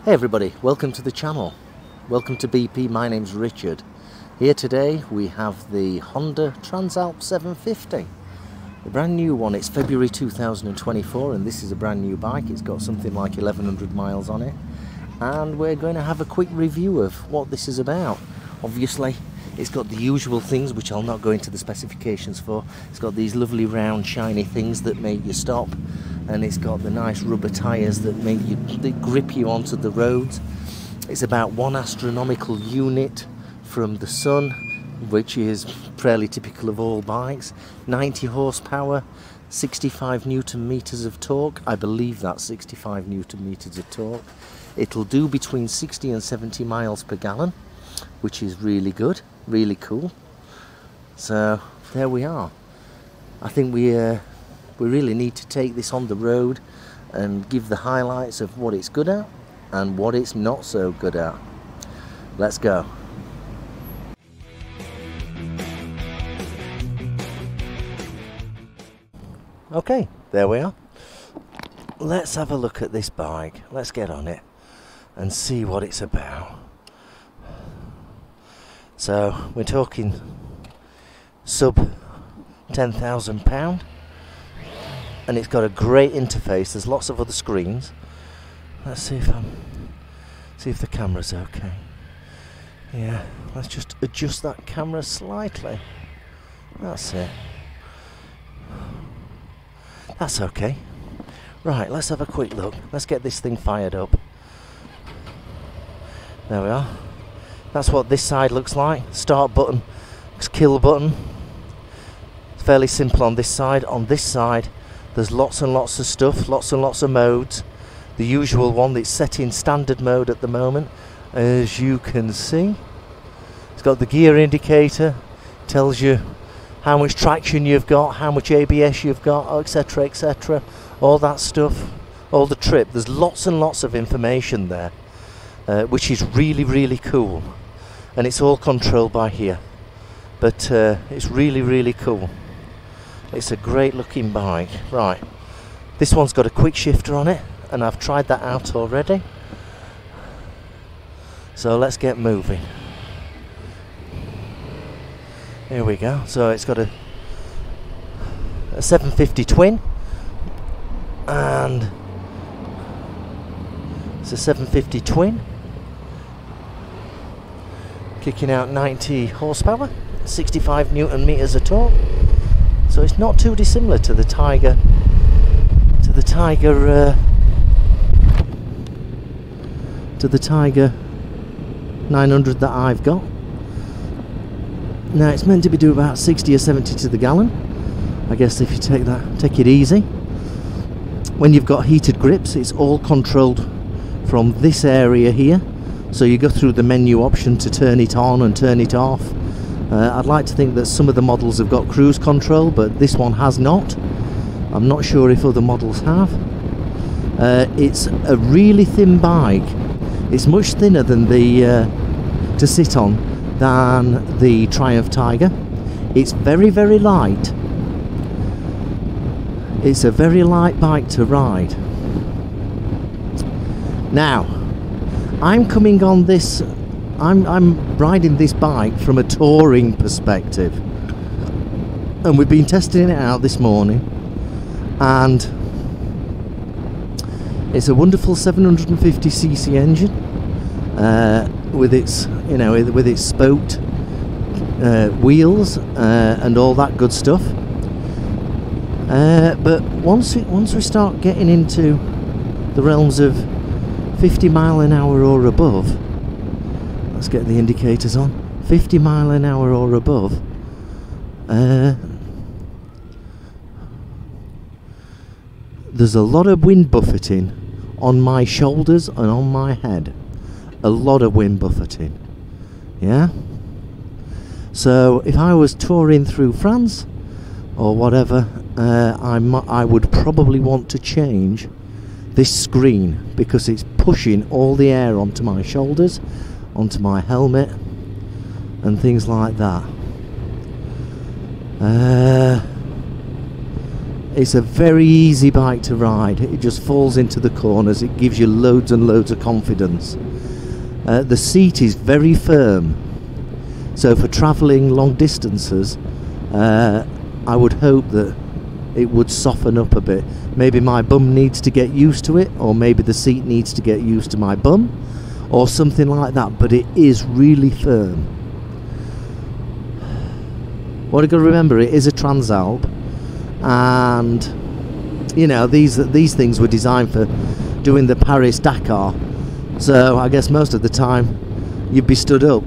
Hey everybody, welcome to the channel. Welcome to BP, my name's Richard. Here today we have the Honda TransAlp 750. The brand new one, it's February 2024 and this is a brand new bike. It's got something like 1100 miles on it. And we're going to have a quick review of what this is about. Obviously, it's got the usual things which I'll not go into the specifications for. It's got these lovely round shiny things that make you stop. And it's got the nice rubber tyres that grip you onto the roads. It's about 1 astronomical unit from the sun, which is fairly typical of all bikes. 90 horsepower, 65 newton meters of torque. I believe that's 65 newton meters of torque. It'll do between 60 and 70 miles per gallon, which is really good, really cool. So there we are. I think we really need to take this on the road and give the highlights of what it's good at and what it's not so good at. Let's go. Okay, there we are. Let's have a look at this bike. Let's get on it and see what it's about. So we're talking sub £10,000. And it's got a great interface. There's lots of other screens. Let's see if the camera's okay. Yeah, let's just adjust that camera slightly. That's it. That's okay. Right, let's have a quick look. Let's get this thing fired up. There we are. That's what this side looks like. Start button, kill button. It's fairly simple on this side. On this side, there's lots and lots of stuff, lots and lots of modes. The usual one that's set in standard mode at the moment, as you can see. It's got the gear indicator, tells you how much traction you've got, how much ABS you've got, etc, etc. All that stuff, all the trip. There's lots and lots of information there, which is really, really cool. And it's all controlled by here. But it's really, really cool. It's a great looking bike. Right, this one's got a quick shifter on it and I've tried that out already. So let's get moving. Here we go. So it's got a 750 twin and it's a 750 twin kicking out 90 horsepower, 65 newton meters of torque. So it's not too dissimilar to the Tiger 900 that I've got. Now it's meant to be doing about 60 or 70 to the gallon. I guess if you take it easy. When you've got heated grips, it's all controlled from this area here. So you go through the menu option to turn it on and turn it off. I'd like to think that some of the models have got cruise control, but this one has not. I'm not sure if other models have. It's a really thin bike. It's much thinner than to sit on than the Triumph Tiger. It's very, very light. It's a very light bike to ride. Now, I'm coming on this. I'm riding this bike from a touring perspective, and we've been testing it out this morning, and it's a wonderful 750cc engine with its spoked wheels and all that good stuff. But once we start getting into the realms of 50 mile an hour or above. Let's get the indicators on. 50 mile an hour or above. There's a lot of wind buffeting on my shoulders and on my head. A lot of wind buffeting. Yeah? So if I was touring through France or whatever, I would probably want to change this screen because it's pushing all the air onto my shoulders, onto my helmet and things like that. It's a very easy bike to ride. It just falls into the corners. It gives you loads and loads of confidence. The seat is very firm, so for travelling long distances, I would hope that it would soften up a bit. Maybe my bum needs to get used to it, or maybe the seat needs to get used to my bum, or something like that, but it is really firm. What you've got to remember, it is a TransAlp, and you know, these things were designed for doing the Paris-Dakar, so I guess most of the time you'd be stood up.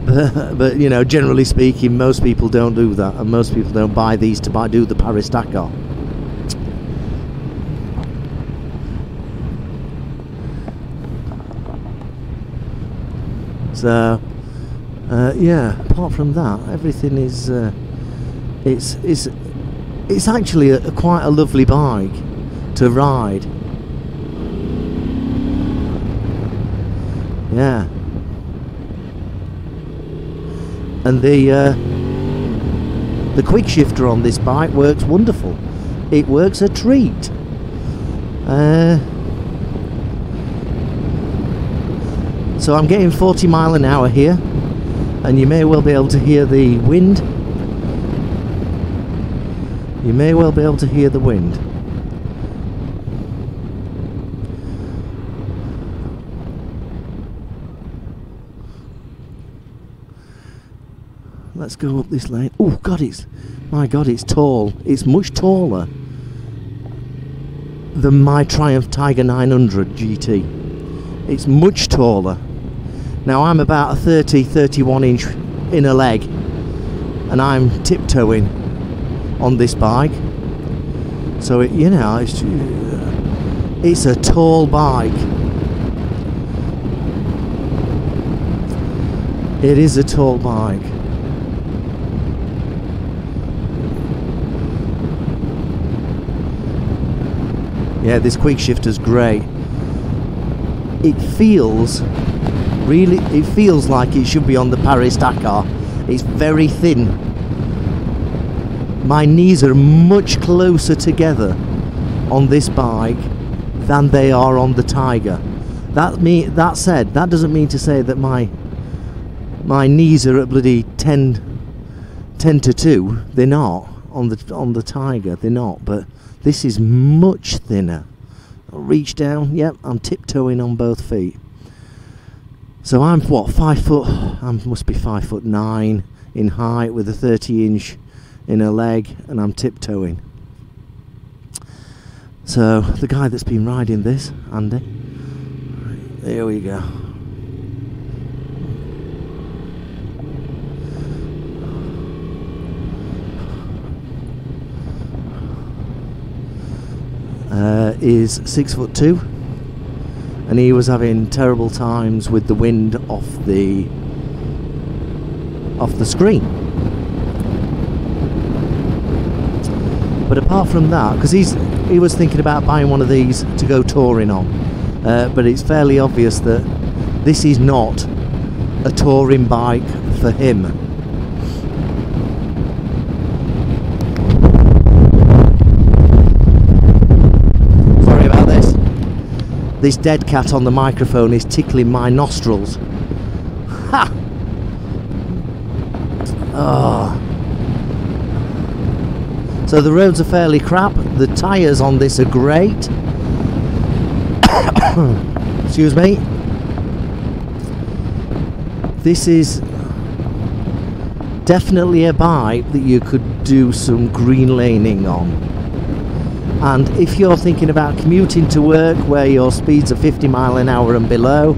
But you know, generally speaking, most people don't do that, and most people don't buy these to do the Paris-Dakar. So yeah, apart from that, everything is it's actually quite a lovely bike to ride. Yeah. And the quick shifter on this bike works wonderful. It works a treat. So I'm getting 40 miles an hour here, and you may well be able to hear the wind. You may well be able to hear the wind. Let's go up this lane. Oh God, my God, it's tall. It's much taller than my Triumph Tiger 900 GT. It's much taller. Now I'm about a 31 inch inner leg, and I'm tiptoeing on this bike. So you know, it's a tall bike. It is a tall bike. Yeah, this quick shifter's great. It feels like it should be on the Paris-Dakar. It's very thin. My knees are much closer together on this bike than they are on the Tiger. That said, that doesn't mean to say that my knees are at bloody 10 to 2. They're not on the Tiger. They're not, but this is much thinner. I'll reach down. Yep, I'm tiptoeing on both feet. So I'm what, 5 foot? I must be 5'9" in height with a 30 inch inner leg, and I'm tiptoeing. So the guy that's been riding this, Andy, here we go. Is 6'2", and he was having terrible times with the wind off the screen. But apart from that, because he was thinking about buying one of these to go touring on, but it's fairly obvious that this is not a touring bike for him. This dead cat on the microphone is tickling my nostrils. Ha! Oh. So the roads are fairly crap. The tyres on this are great. Excuse me. This is definitely a bike that you could do some green laning on. And if you're thinking about commuting to work where your speeds are 50 miles an hour and below,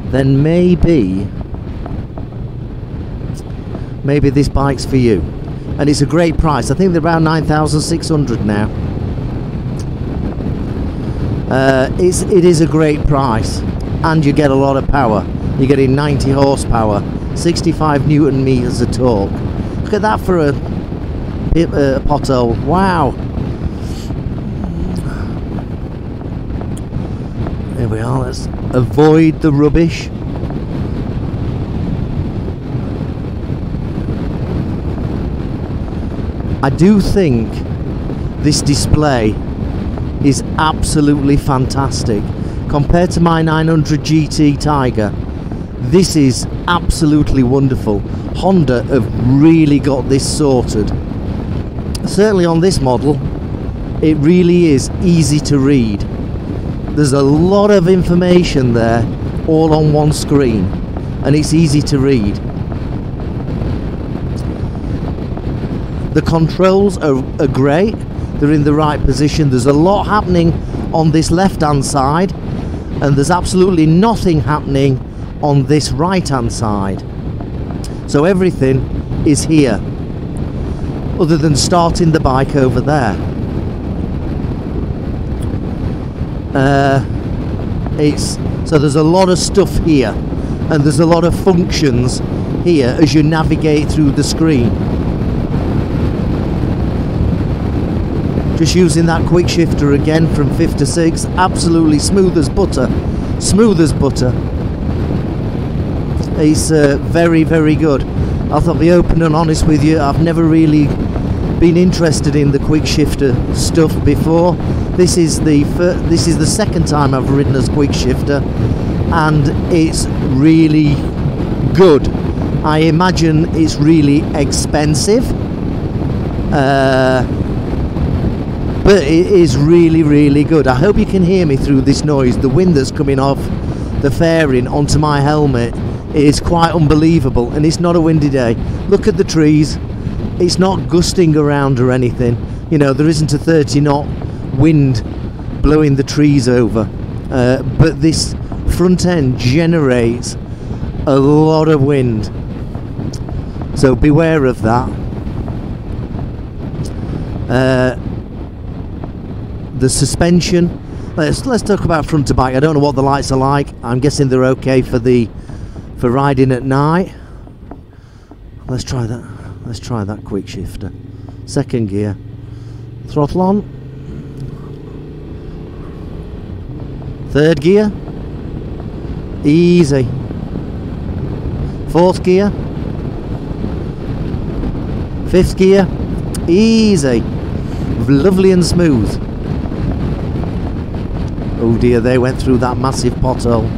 then maybe this bike's for you. And it's a great price. I think they're around 9,600 now. It is a great price, and you get a lot of power. You're getting 90 horsepower, 65 newton meters of torque. Look at that for a pothole. Wow. There we are. Let's avoid the rubbish. I do think this display is absolutely fantastic. Compared to my 900 GT Tiger, this is absolutely wonderful. Honda have really got this sorted. Certainly on this model, it really is easy to read. There's a lot of information there, all on one screen, and it's easy to read. The controls are great, they're in the right position. There's a lot happening on this left hand side, and there's absolutely nothing happening on this right hand side. So everything is here, other than starting the bike over there. So there's a lot of stuff here, and there's a lot of functions here as you navigate through the screen. Just using that quick shifter again from 5 to 6, absolutely smooth as butter. Smooth as butter. It's very, very good. I'll be open and honest with you, I've never really been interested in the quick shifter stuff before. This is the second time I've ridden as quick shifter, and it's really good. I imagine it's really expensive, but it is really, really good. I hope you can hear me through this noise. The wind that's coming off the fairing onto my helmet is quite unbelievable, and it's not a windy day. Look at the trees. It's not gusting around or anything. You know, there isn't a 30 knot wind blowing the trees over, but this front end generates a lot of wind, so beware of that. The suspension, let's talk about front to back. I don't know what the lights are like. I'm guessing they're okay for riding at night. Let's try that quick shifter. Second gear, throttle on. Third gear, easy. Fourth gear, fifth gear, easy. Lovely and smooth. Oh dear, they went through that massive pothole.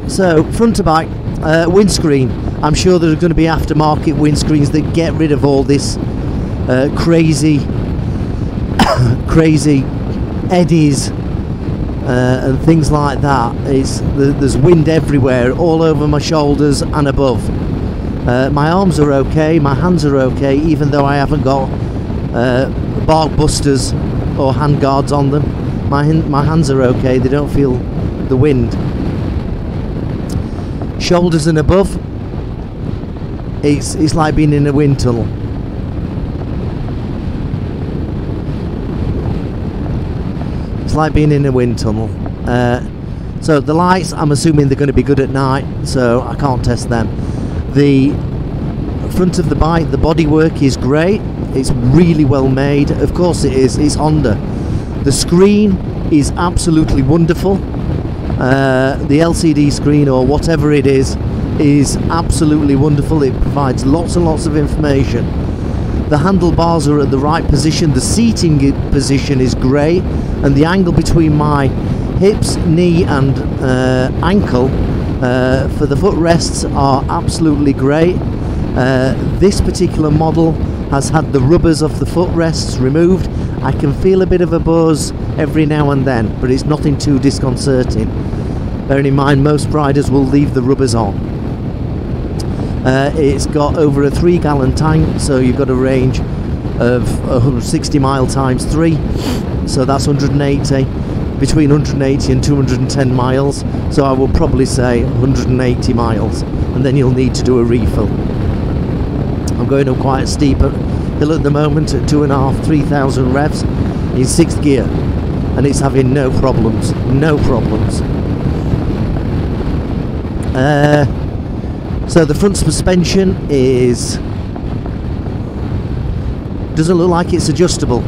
So front to back, windscreen. I'm sure there are going to be aftermarket windscreens that get rid of all this crazy eddies and things like that. There's wind everywhere, all over my shoulders and above. My arms are okay, my hands are okay, even though I haven't got bark busters or hand guards on them. My hands are okay, they don't feel the wind. Shoulders and above, it's like being in a wind tunnel. It's like being in a wind tunnel. So the lights, I'm assuming they're going to be good at night, so I can't test them. The front of the bike, the bodywork is great. It's really well made. Of course it is. It's Honda. The screen is absolutely wonderful. The LCD screen, or whatever it is absolutely wonderful. It provides lots and lots of information. The handlebars are at the right position. The seating position is great, and the angle between my hips, knee and ankle for the footrests are absolutely great. This particular model has had the rubbers of the footrests removed. I can feel a bit of a buzz every now and then, but it's nothing too disconcerting. Bearing in mind, most riders will leave the rubbers on. It's got over a 3-gallon tank, so you've got a range of 160 mile times 3, so that's 180, between 180 and 210 miles, so I will probably say 180 miles, and then you'll need to do a refill. I'm going up quite a steep hill at the moment at 2,500-3,000 revs in 6th gear, and it's having no problems. So the front suspension doesn't look like it's adjustable.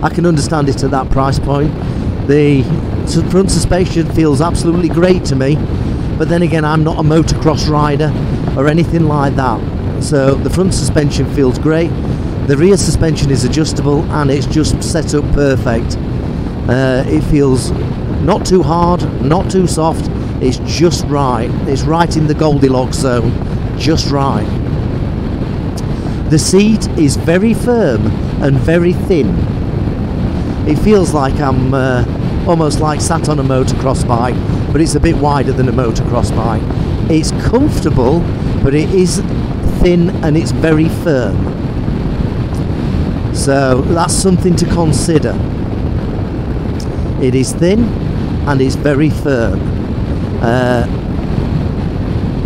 I can understand it at that price point. The front suspension feels absolutely great to me, but then again, I'm not a motocross rider or anything like that. So the front suspension feels great, the rear suspension is adjustable, and it's just set up perfect. It feels not too hard, not too soft, it's just right. It's right in the Goldilocks zone, just right. The seat is very firm and very thin. It feels like I'm almost like sat on a motocross bike, but it's a bit wider than a motocross bike. It's comfortable, but it is thin and it's very firm. So that's something to consider. It is thin and it's very firm.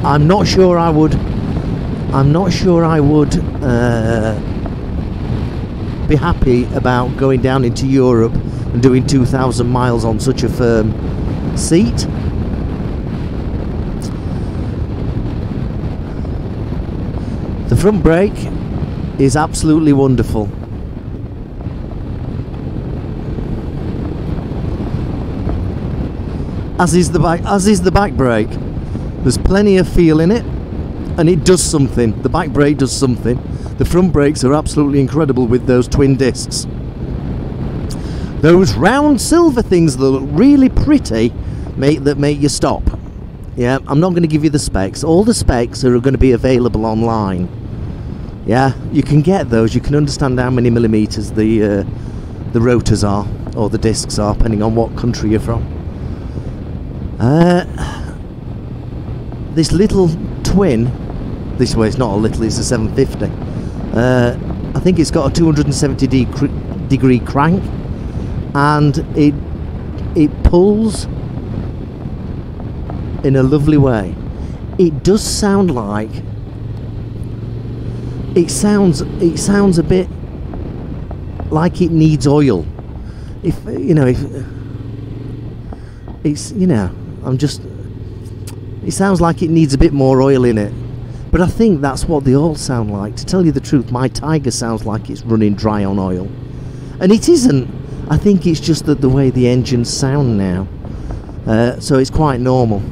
I'm not sure I would be happy about going down into Europe and doing 2,000 miles on such a firm seat. The front brake is absolutely wonderful. As is the back brake. There's plenty of feel in it, and it does something. The back brake does something. The front brakes are absolutely incredible with those twin discs. Those round silver things that look really pretty that make you stop. Yeah, I'm not going to give you the specs. All the specs are going to be available online. Yeah, you can get those. You can understand how many millimeters the rotors are, or the discs are, depending on what country you're from. This little twin, this way it's not a little, it's a 750. I think it's got a 270 degree crank, and it pulls in a lovely way. It does sound like it sounds a bit like it needs oil. If it sounds like it needs a bit more oil in it. But I think that's what they all sound like. To tell you the truth, my Tiger sounds like it's running dry on oil. And it isn't. I think it's just that the way the engines sound now. So it's quite normal.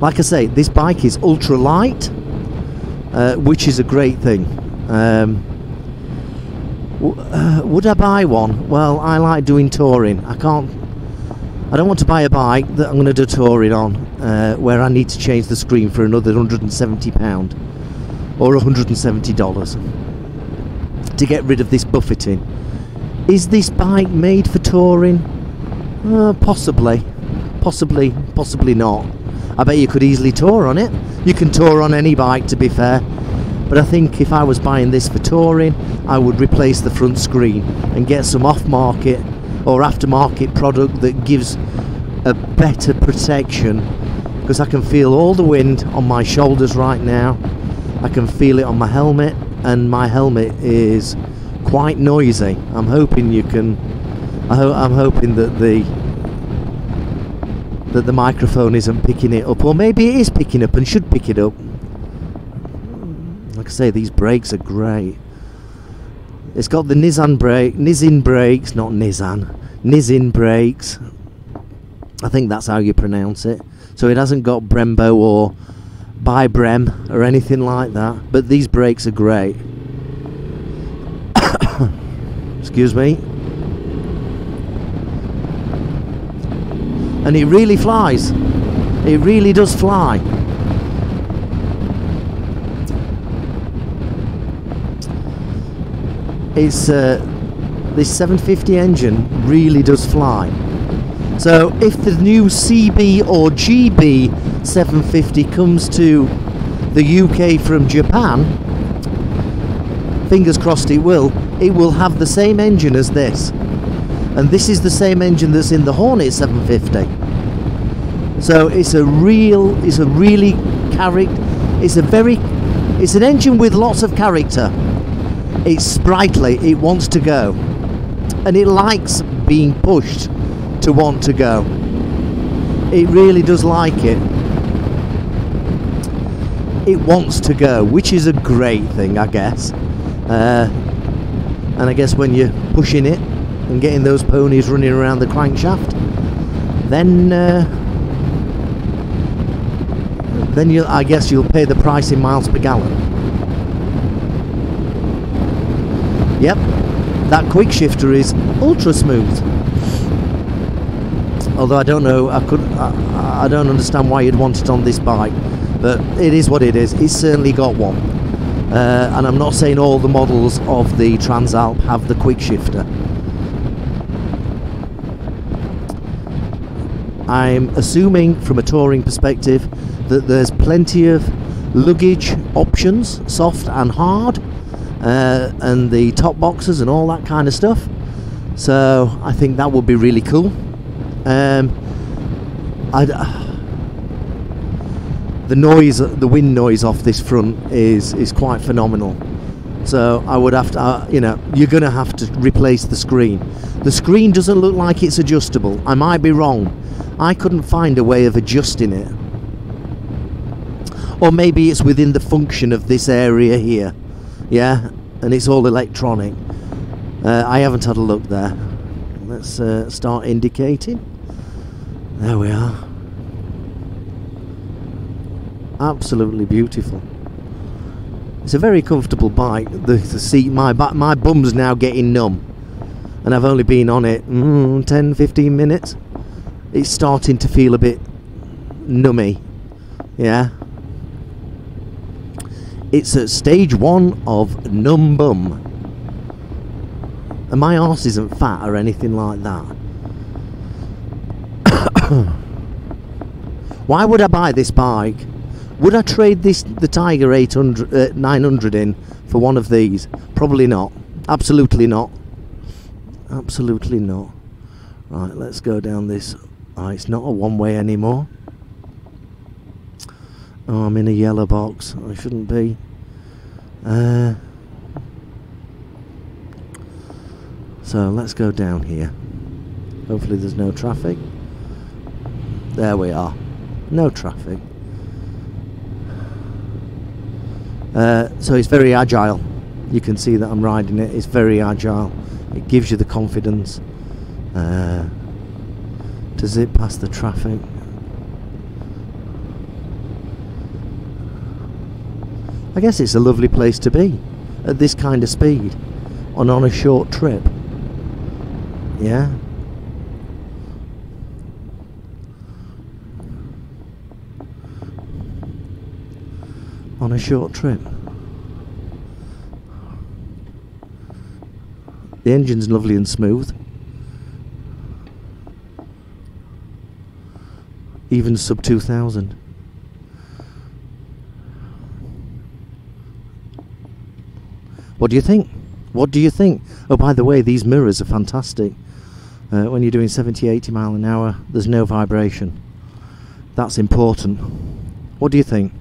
Like I say, this bike is ultra light, which is a great thing. Would I buy one? Well, I like doing touring. I don't want to buy a bike that I'm going to do touring on, where I need to change the screen for another £170 or $170 to get rid of this buffeting. Is this bike made for touring? Possibly not. I bet you could easily tour on it. You can tour on any bike, to be fair, but I think if I was buying this for touring, I would replace the front screen and get some off-market or aftermarket product that gives a better protection, because I can feel all the wind on my shoulders right now. I can feel it on my helmet, and my helmet is quite noisy. I'm hoping you can. I'm hoping that the microphone isn't picking it up, or maybe it is picking up and should pick it up. Like I say, these brakes are great. It's got the Nizzin brakes. I think that's how you pronounce it. So it hasn't got Brembo or Bi-Brem or anything like that. But these brakes are great. Excuse me. And it really flies. It really does fly. It's this 750 engine really does fly. So if the new CB or GB 750 comes to the UK from Japan, fingers crossed it will have the same engine as this. And this is the same engine that's in the Hornet 750. So it's an engine with lots of character. It's sprightly, it wants to go, and it likes being pushed to want to go. It really does like it. It wants to go, which is a great thing, I guess. And I guess when you're pushing it and getting those ponies running around the crankshaft, then then I guess you'll pay the price in miles per gallon. Yep, that quick shifter is ultra smooth. Although I don't know, I don't understand why you'd want it on this bike, but it is what it is. It's certainly got one. And I'm not saying all the models of the TransAlp have the quick shifter. I'm assuming from a touring perspective that there's plenty of luggage options, soft and hard, and the top boxes and all that kind of stuff. So I think that would be really cool. The noise, the wind noise off this front is quite phenomenal. So I would have to, you know, you're going to have to replace the screen. The screen doesn't look like it's adjustable. I might be wrong. I couldn't find a way of adjusting it. Or maybe it's within the function of this area here. Yeah, and it's all electronic. I haven't had a look there. Let's start indicating. There we are. Absolutely beautiful. It's a very comfortable bike. The seat, my bum's now getting numb, and I've only been on it 10-15 minutes. It's starting to feel a bit nummy. Yeah, it's at stage 1 of numb bum, and my arse isn't fat or anything like that. Why would I buy this bike? Would I trade the Tiger 900 in for one of these? Probably not. Absolutely not. Absolutely not. Right, let's go down this. Oh, it's not a one-way anymore. Oh, I'm in a yellow box. I shouldn't be. So let's go down here. Hopefully there's no traffic. There we are. No traffic. So it's very agile. You can see that I'm riding it. It's very agile. It gives you the confidence to zip past the traffic. I guess it's a lovely place to be at this kind of speed on a short trip. Yeah. On a short trip. The engine's lovely and smooth. Even sub 2000. What do you think? What do you think? Oh, by the way, these mirrors are fantastic. When you're doing 70-80 mile an hour, there's no vibration. That's important. What do you think?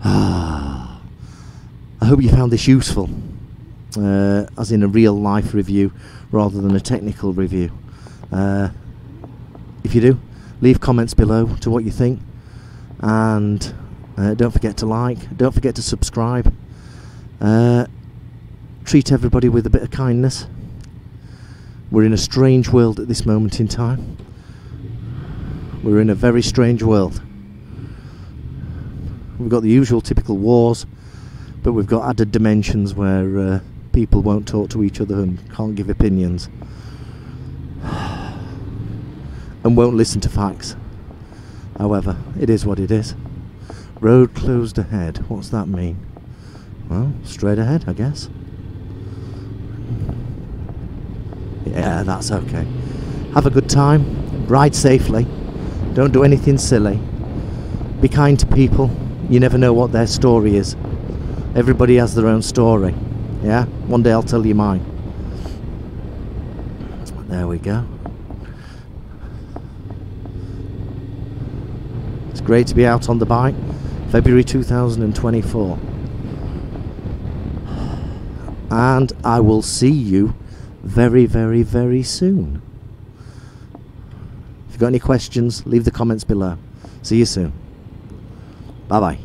I hope you found this useful, as in a real life review rather than a technical review. If you do, leave comments below to what you think, and don't forget to like, don't forget to subscribe. Treat everybody with a bit of kindness. We're in a strange world at this moment in time. We're in a very strange world. We've got the usual typical wars, but we've got added dimensions where people won't talk to each other and can't give opinions and won't listen to facts. However, it is what it is. Road closed ahead. What's that mean? Well, straight ahead, I guess. Yeah, that's okay. Have a good time. Ride safely. Don't do anything silly. Be kind to people. You never know what their story is. Everybody has their own story. Yeah? One day I'll tell you mine. There we go. It's great to be out on the bike. February 2024. And I will see you very, very, very soon. If you've got any questions, leave the comments below. See you soon. Bye bye.